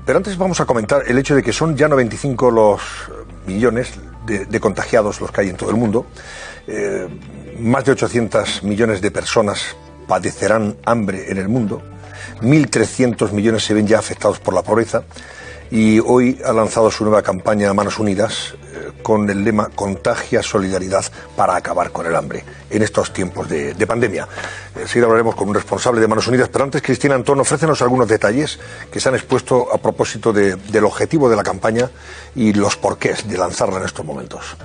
Pero antes vamos a comentar el hecho de que son ya 95 los millones de contagiados los que hay en todo el mundo. Más de 800 millones de personas padecerán hambre en el mundo. 1.300 millones se ven ya afectados por la pobreza. Y hoy ha lanzado su nueva campaña Manos Unidas con el lema Contagia Solidaridad para acabar con el hambre en estos tiempos de pandemia. Enseguida hablaremos con un responsable de Manos Unidas, pero antes, Cristina Antón, ofrécenos algunos detalles que se han expuesto a propósito del objetivo de la campaña y los porqués de lanzarla en estos momentos.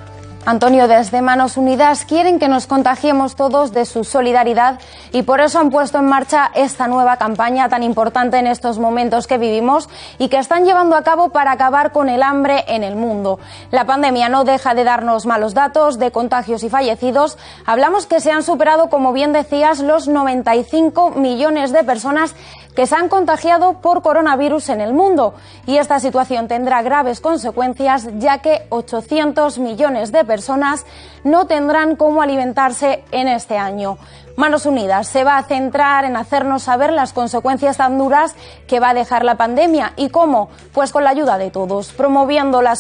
Antonio, desde Manos Unidas quieren que nos contagiemos todos de su solidaridad y por eso han puesto en marcha esta nueva campaña tan importante en estos momentos que vivimos y que están llevando a cabo para acabar con el hambre en el mundo. La pandemia no deja de darnos malos datos de contagios y fallecidos. Hablamos que se han superado, como bien decías, los 95 millones de personas que se han contagiado por coronavirus en el mundo. Y esta situación tendrá graves consecuencias, ya que 800 millones de personas no tendrán cómo alimentarse en este año. Manos Unidas se va a centrar en hacernos saber las consecuencias tan duras que va a dejar la pandemia. ¿Y cómo? Pues con la ayuda de todos, promoviendo la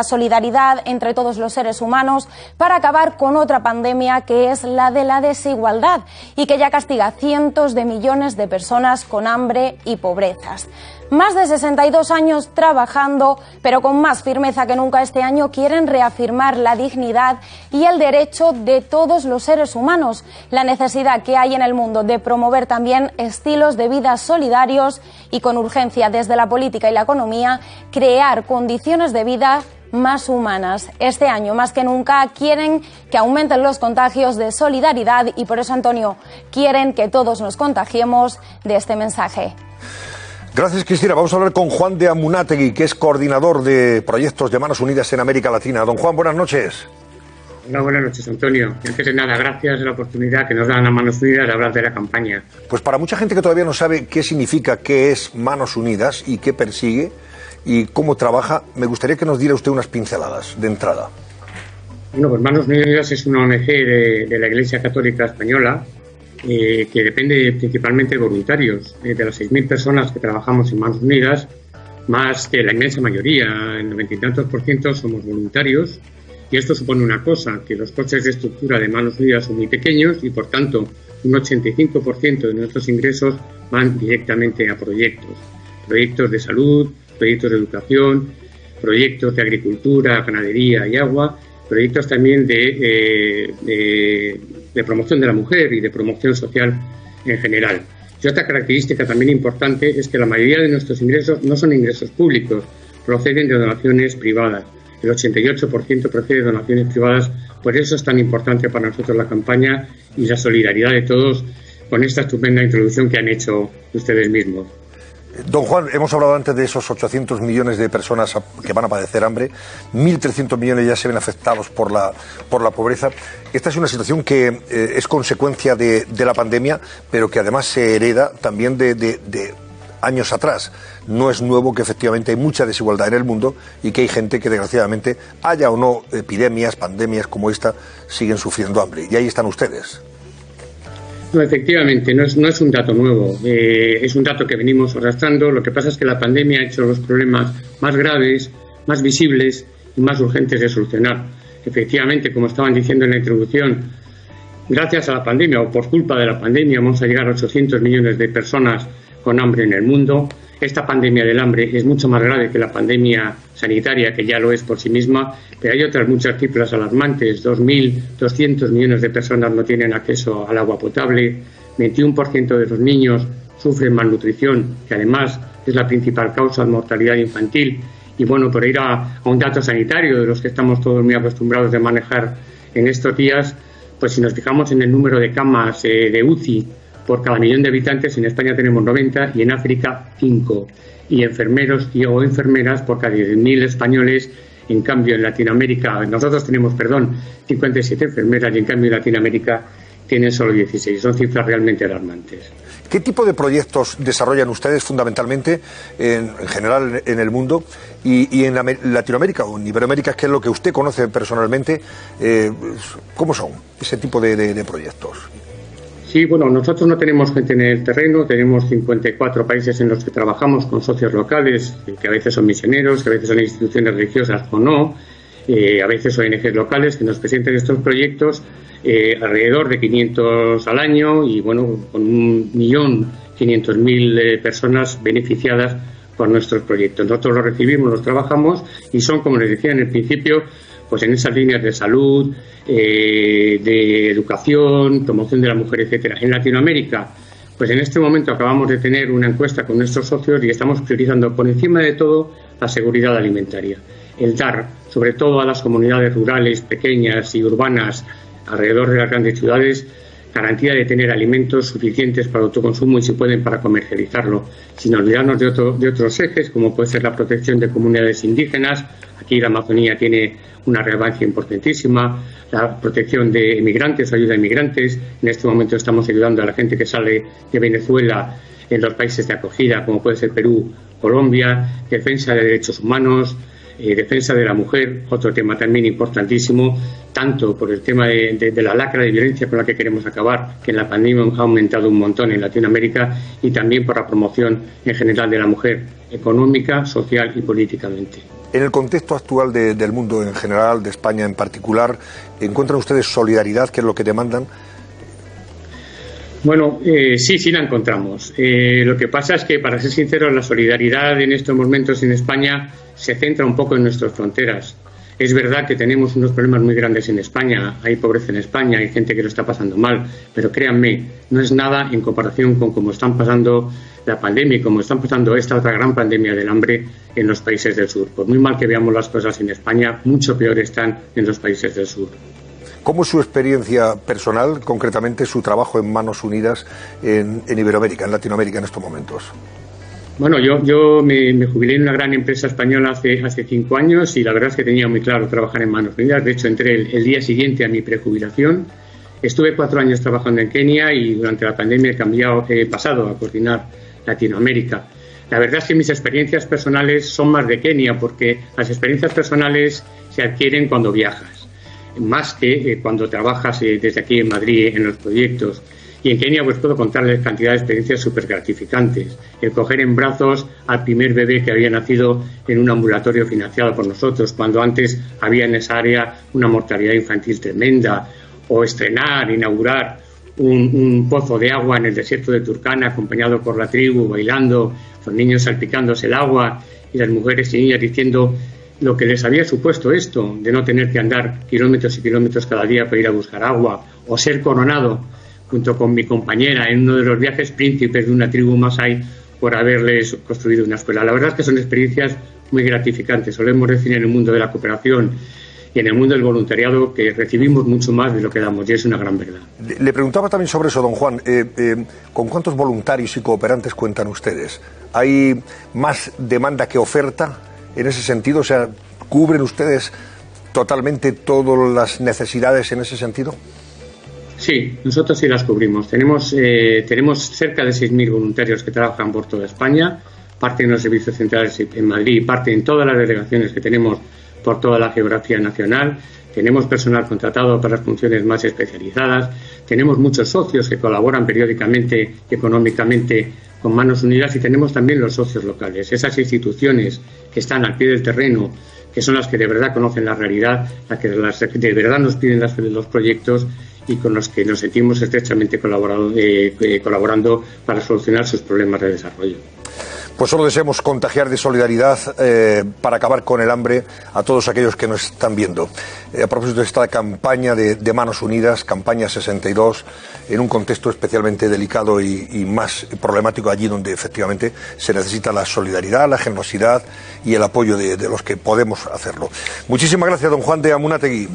solidaridad entre todos los seres humanos para acabar con otra pandemia que es la de la desigualdad y que ya castiga a cientos de millones de personas con hambre y pobrezas. Más de 62 años trabajando, pero con más firmeza que nunca este año quieren reafirmar la dignidad y el derecho de todos los seres humanos, la necesidad que hay en el mundo de promover también estilos de vida solidarios y con urgencia desde la política y la economía, crear condiciones de vida más humanas. Este año, más que nunca, quieren que aumenten los contagios de solidaridad y por eso, Antonio, quieren que todos nos contagiemos de este mensaje. Gracias, Cristina. Vamos a hablar con Juan de Amunátegui, que es coordinador de proyectos de Manos Unidas en América Latina. Don Juan, buenas noches. Hola, buenas noches, Antonio. Antes de nada, gracias a la oportunidad que nos dan a Manos Unidas de hablar de la campaña. Pues para mucha gente que todavía no sabe qué significa, qué es Manos Unidas y qué persigue y cómo trabaja, me gustaría que nos diera usted unas pinceladas de entrada. Bueno, pues Manos Unidas es una ONG de la Iglesia Católica Española que depende principalmente de voluntarios. De las 6.000 personas que trabajamos en Manos Unidas, más que la inmensa mayoría, el 90 y tantos %, somos voluntarios. Y esto supone una cosa, que los costes de estructura de Manos Unidas son muy pequeños y, por tanto, un 85% de nuestros ingresos van directamente a proyectos de salud, proyectos de educación, proyectos de agricultura, ganadería y agua, proyectos también de promoción de la mujer y de promoción social en general. Y otra característica también importante es que la mayoría de nuestros ingresos no son ingresos públicos, proceden de donaciones privadas. El 88% procede de donaciones privadas, por eso es tan importante para nosotros la campaña y la solidaridad de todos con esta estupenda introducción que han hecho ustedes mismos. Don Juan, hemos hablado antes de esos 800 millones de personas que van a padecer hambre, 1.300 millones ya se ven afectados por la pobreza. Esta es una situación que es consecuencia de la pandemia, pero que además se hereda también de años atrás. No es nuevo que efectivamente hay mucha desigualdad en el mundo y que hay gente que desgraciadamente, haya o no epidemias, pandemias como esta, siguen sufriendo hambre. Y ahí están ustedes. No, efectivamente, no es un dato nuevo, es un dato que venimos arrastrando. Lo que pasa es que la pandemia ha hecho los problemas más graves, más visibles y más urgentes de solucionar. Efectivamente, como estaban diciendo en la introducción, gracias a la pandemia o por culpa de la pandemia vamos a llegar a 800 millones de personas con hambre en el mundo. Esta pandemia del hambre es mucho más grave que la pandemia sanitaria, que ya lo es por sí misma, pero hay otras muchas cifras alarmantes. 2.200 millones de personas no tienen acceso al agua potable, 21% de los niños sufren malnutrición, que además es la principal causa de mortalidad infantil. Y bueno, por ir a un dato sanitario de los que estamos todos muy acostumbrados de manejar en estos días, pues si nos fijamos en el número de camas de UCI por cada millón de habitantes, en España tenemos 90 y en África 5. Y enfermeros o enfermeras por cada 10.000 españoles. En cambio, en Latinoamérica, nosotros tenemos, 57 enfermeras y en cambio en Latinoamérica tienen solo 16. Son cifras realmente alarmantes. ¿Qué tipo de proyectos desarrollan ustedes fundamentalmente, en general en el mundo y en Latinoamérica o en Iberoamérica, que es lo que usted conoce personalmente? ¿Cómo son ese tipo de proyectos? Sí, bueno, nosotros no tenemos gente en el terreno, tenemos 54 países en los que trabajamos con socios locales, que a veces son misioneros, que a veces son instituciones religiosas o no, a veces ONGs locales que nos presentan estos proyectos, alrededor de 500 al año y bueno, con 1.500.000 personas beneficiadas por nuestros proyectos. Nosotros los recibimos, los trabajamos y son, como les decía en el principio, pues en esas líneas de salud, de educación, promoción de la mujer, etcétera. En Latinoamérica, pues en este momento acabamos de tener una encuesta con nuestros socios y estamos priorizando por encima de todo la seguridad alimentaria. El dar, sobre todo a las comunidades rurales, pequeñas y urbanas, alrededor de las grandes ciudades, garantía de tener alimentos suficientes para autoconsumo y, si pueden, para comercializarlo, sin olvidarnos de otros ejes, como puede ser la protección de comunidades indígenas. Aquí la Amazonía tiene una relevancia importantísima, la protección de emigrantes, ayuda a emigrantes. En este momento estamos ayudando a la gente que sale de Venezuela en los países de acogida, como puede ser Perú, Colombia, defensa de derechos humanos, defensa de la mujer, otro tema también importantísimo, tanto por el tema de la lacra de violencia con la que queremos acabar, que en la pandemia ha aumentado un montón en Latinoamérica, y también por la promoción en general de la mujer, económica, social y políticamente. En el contexto actual del mundo en general, de España en particular, ¿encuentran ustedes solidaridad, que es lo que demandan? Bueno, sí la encontramos. Lo que pasa es que, para ser sinceros, la solidaridad en estos momentos en España se centra un poco en nuestras fronteras. Es verdad que tenemos unos problemas muy grandes en España, hay pobreza en España, hay gente que lo está pasando mal, pero créanme, no es nada en comparación con cómo están pasando la pandemia y cómo están pasando esta otra gran pandemia del hambre en los países del sur. Por muy mal que veamos las cosas en España, mucho peor están en los países del sur. ¿Cómo es su experiencia personal, concretamente su trabajo en Manos Unidas en Iberoamérica, en Latinoamérica en estos momentos? Bueno, yo me jubilé en una gran empresa española hace 5 años y la verdad es que tenía muy claro trabajar en Manos Unidas. De hecho, entré el día siguiente a mi prejubilación. Estuve 4 años trabajando en Kenia y durante la pandemia he pasado a coordinar Latinoamérica. La verdad es que mis experiencias personales son más de Kenia, porque las experiencias personales se adquieren cuando viajas, más que cuando trabajas desde aquí en Madrid en los proyectos. Y en Kenia pues puedo contarles cantidad de experiencias súper gratificantes. El coger en brazos al primer bebé que había nacido en un ambulatorio financiado por nosotros, cuando antes había en esa área una mortalidad infantil tremenda, o inaugurar un pozo de agua en el desierto de Turkana, acompañado por la tribu, bailando, los niños salpicándose el agua y las mujeres y niñas diciendo lo que les había supuesto esto, de no tener que andar kilómetros y kilómetros cada día para ir a buscar agua, o ser coronado junto con mi compañera en uno de los viajes príncipes de una tribu masái por haberles construido una escuela. La verdad es que son experiencias muy gratificantes. Solemos decir en el mundo de la cooperación y en el mundo del voluntariado que recibimos mucho más de lo que damos, y es una gran verdad. Le preguntaba también sobre eso, don Juan. ¿Con cuántos voluntarios y cooperantes cuentan ustedes? ¿Hay más demanda que oferta en ese sentido? O sea, ¿cubren ustedes totalmente todas las necesidades en ese sentido? Sí, nosotros sí las cubrimos. Tenemos cerca de 6.000 voluntarios que trabajan por toda España, parte en los servicios centrales en Madrid, parte en todas las delegaciones que tenemos por toda la geografía nacional. Tenemos personal contratado para las funciones más especializadas. Tenemos muchos socios que colaboran periódicamente y económicamente con Manos Unidas, y tenemos también los socios locales, esas instituciones que están al pie del terreno, que son las que de verdad conocen la realidad, las que de verdad nos piden los proyectos y con los que nos sentimos estrechamente colaborando para solucionar sus problemas de desarrollo. Pues solo deseamos contagiar de solidaridad para acabar con el hambre a todos aquellos que nos están viendo. A propósito de esta campaña de Manos Unidas, campaña 62, en un contexto especialmente delicado y más problemático, allí donde efectivamente se necesita la solidaridad, la generosidad y el apoyo de los que podemos hacerlo. Muchísimas gracias, don Juan de Amunátegui,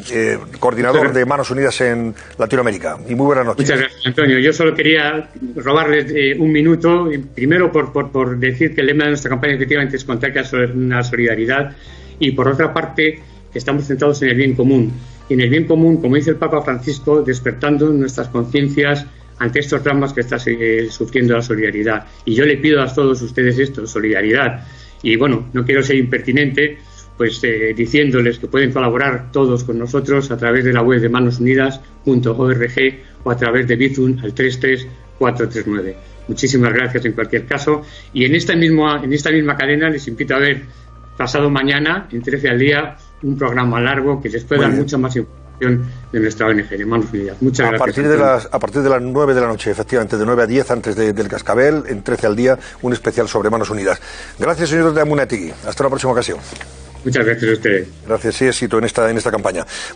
coordinador de Manos Unidas en Latinoamérica. Y muy buenas noches. Muchas gracias, Antonio. Yo solo quería robarles un minuto, primero por decir que el lema de nuestra campaña efectivamente es contagiar una solidaridad, y por otra parte que estamos centrados en el bien común. Y en el bien común, como dice el Papa Francisco, despertando nuestras conciencias ante estos dramas que está sufriendo la solidaridad. Y yo le pido a todos ustedes esto, solidaridad. Y bueno, no quiero ser impertinente, pues diciéndoles que pueden colaborar todos con nosotros a través de la web de manosunidas.org o a través de Bizum al 33439. Muchísimas gracias en cualquier caso. Y en esta misma cadena les invito a ver pasado mañana, en 13 al día, un programa largo que les puede dar mucha más información de nuestra ONG, de Manos Unidas. Muchas gracias. A partir de las 9 de la noche, efectivamente, de 9 a 10 antes del Cascabel, en 13 al día, un especial sobre Manos Unidas. Gracias, señor de Amunategui. Hasta una próxima ocasión. Muchas gracias a ustedes. Gracias y éxito en esta campaña.